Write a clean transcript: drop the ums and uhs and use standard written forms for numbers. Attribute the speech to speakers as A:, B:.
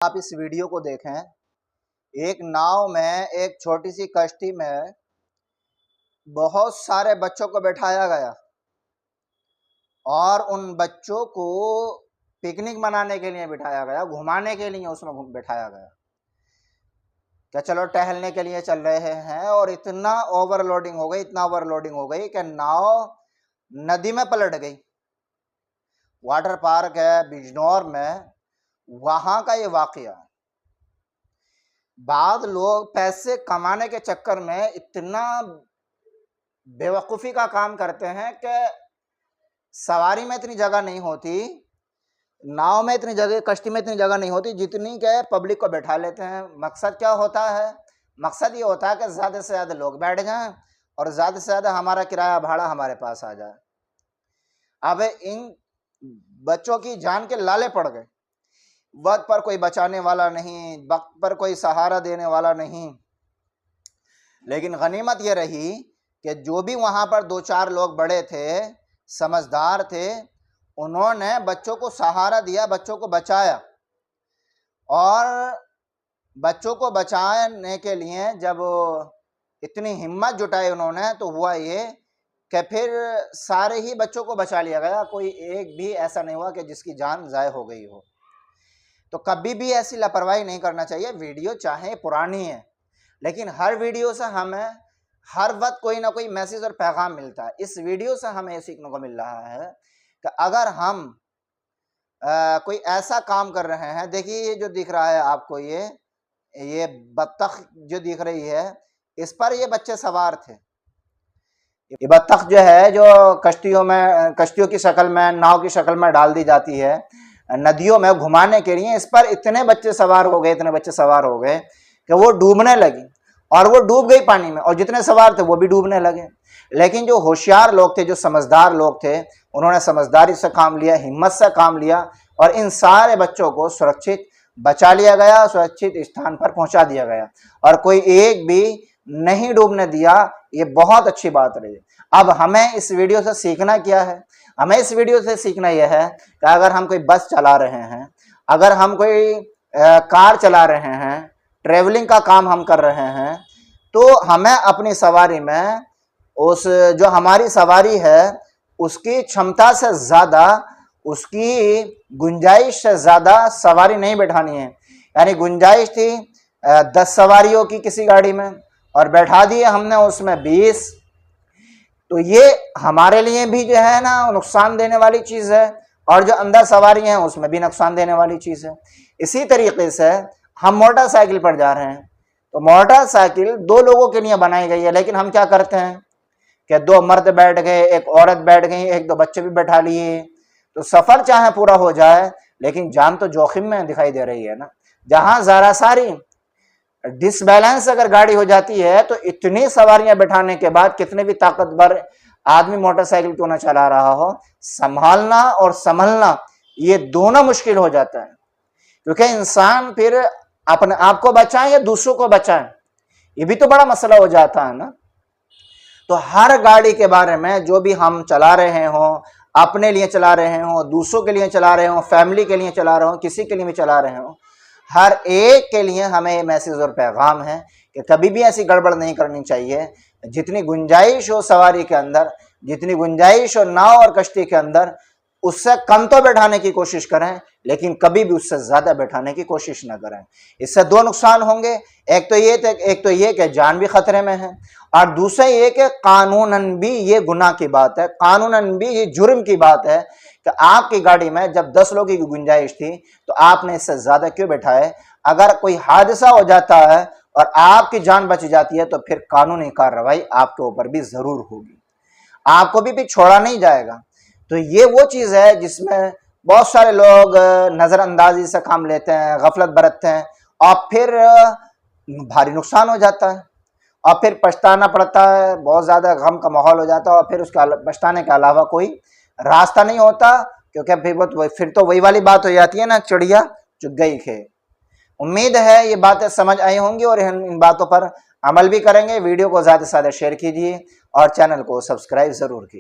A: आप इस वीडियो को देखें। एक नाव में एक छोटी सी कश्ती में बहुत सारे बच्चों को बैठाया गया और उन बच्चों को पिकनिक मनाने के लिए बिठाया गया, घुमाने के लिए उसमें बैठाया गया। क्या चलो टहलने के लिए चल रहे हैं और इतना ओवरलोडिंग हो गई, इतना ओवरलोडिंग हो गई कि नाव नदी में पलट गई। वाटर पार्क है बिजनौर में, वहां का ये वाकया। बाद लोग पैसे कमाने के चक्कर में इतना बेवकूफ़ी का काम करते हैं कि सवारी में इतनी जगह नहीं होती, नाव में इतनी जगह, कश्ती में इतनी जगह नहीं होती जितनी के पब्लिक को बैठा लेते हैं। मकसद क्या होता है? मकसद ये होता है कि ज़्यादा से ज़्यादा लोग बैठ जाएं और ज़्यादा से ज़्यादा हमारा किराया भाड़ा हमारे पास आ जाए। अब इन बच्चों की जान के लाले पड़ गए। वक्त पर कोई बचाने वाला नहीं, वक्त पर कोई सहारा देने वाला नहीं। लेकिन गनीमत ये रही कि जो भी वहाँ पर दो चार लोग बड़े थे, समझदार थे, उन्होंने बच्चों को सहारा दिया, बच्चों को बचाया। और बच्चों को बचाने के लिए जब इतनी हिम्मत जुटाई उन्होंने, तो हुआ ये कि फिर सारे ही बच्चों को बचा लिया गया। कोई एक भी ऐसा नहीं हुआ कि जिसकी जान ज़ाय हो गई हो। तो कभी भी ऐसी लापरवाही नहीं करना चाहिए। वीडियो चाहे पुरानी है, लेकिन हर वीडियो से हमें हर वक्त कोई ना कोई मैसेज और पैगाम मिलता है। इस वीडियो से हमें ये सीखने को मिल रहा है कि अगर हम कोई ऐसा काम कर रहे हैं, देखिए ये जो दिख रहा है आपको, ये बत्तख जो दिख रही है, इस पर ये बच्चे सवार थे। ये बत्तख जो है, जो कश्तियों की शक्ल में, नाव की शक्ल में डाल दी जाती है नदियों में घुमाने के लिए, इस पर इतने बच्चे सवार हो गए कि वो डूबने लगी और वो डूब गई पानी में, और जितने सवार थे वो भी डूबने लगे। लेकिन जो होशियार लोग थे, जो समझदार लोग थे, उन्होंने समझदारी से काम लिया, हिम्मत से काम लिया और इन सारे बच्चों को सुरक्षित बचा लिया गया, सुरक्षित स्थान पर पहुंचा दिया गया और कोई एक भी नहीं डूबने दिया। ये बहुत अच्छी बात रही। अब हमें इस वीडियो से सीखना क्या है? हमें इस वीडियो से सीखना यह है कि अगर हम कोई बस चला रहे हैं, अगर हम कोई कार चला रहे हैं, ट्रेवलिंग का काम हम कर रहे हैं, तो हमें अपनी सवारी में उस जो हमारी सवारी है उसकी क्षमता से ज़्यादा, उसकी गुंजाइश से ज़्यादा सवारी नहीं बैठानी है। यानी गुंजाइश थी 10 सवारियों की किसी गाड़ी में और बैठा दिए हमने उसमें 20, तो ये हमारे लिए भी जो है ना नुकसान देने वाली चीज़ है, और जो अंदर सवारी हैं उसमें भी नुकसान देने वाली चीज़ है। इसी तरीके से हम मोटरसाइकिल पर जा रहे हैं, तो मोटरसाइकिल 2 लोगों के लिए बनाई गई है, लेकिन हम क्या करते हैं कि 2 मर्द बैठ गए, एक औरत बैठ गई, 1-2 बच्चे भी बैठा लिए, तो सफ़र चाहे पूरा हो जाए लेकिन जान तो जोखिम में दिखाई दे रही है ना। जहाँ ज़रा सारी डिसबैलेंस अगर गाड़ी हो जाती है, तो इतनी सवारियां बैठाने के बाद कितने भी ताकतवर आदमी मोटरसाइकिल क्यों ना चला रहा हो, संभालना और संभलना ये दोनों मुश्किल हो जाता है। क्योंकि इंसान फिर अपने आप को बचाए या दूसरों को बचाए, ये भी तो बड़ा मसला हो जाता है ना। तो हर गाड़ी के बारे में, जो भी हम चला रहे हों, अपने लिए चला रहे हों, दूसरों के लिए चला रहे हों, फैमिली के लिए चला रहे हों, किसी के लिए भी चला रहे हों, हर एक के लिए हमें ये मैसेज और पैगाम है कि कभी भी ऐसी गड़बड़ नहीं करनी चाहिए। जितनी गुंजाइश हो सवारी के अंदर, जितनी गुंजाइश हो नाव और कश्ती के अंदर, उससे कम तो बैठाने की कोशिश करें, लेकिन कभी भी उससे ज़्यादा बैठाने की कोशिश न करें। इससे 2 नुकसान होंगे। एक तो ये कि जान भी खतरे में है, और दूसरा ये कि कानूनन भी ये गुनाह की बात है, कानूनन भी ये जुर्म की बात है कि आपकी गाड़ी में जब 10 लोगों की गुंजाइश थी तो आपने इससे ज़्यादा क्यों बैठाए। अगर कोई हादसा हो जाता है और आपकी जान बच जाती है, तो फिर कानूनी कार्रवाई आपके ऊपर भी ज़रूर होगी, आपको भी छोड़ा नहीं जाएगा। तो ये वो चीज़ है जिसमें बहुत सारे लोग नज़रअंदाजी से काम लेते हैं, गफलत बरतते हैं, और फिर भारी नुकसान हो जाता है और फिर पछताना पड़ता है, बहुत ज़्यादा गम का माहौल हो जाता है, और फिर उसके पछताने के अलावा कोई रास्ता नहीं होता। क्योंकि फिर तो वही वाली बात हो जाती है ना, चिड़िया चुग गई खेत। उम्मीद है ये बातें समझ आई होंगी और इन बातों पर अमल भी करेंगे। वीडियो को ज़्यादा से ज़्यादा शेयर कीजिए और चैनल को सब्सक्राइब ज़रूर कीजिए।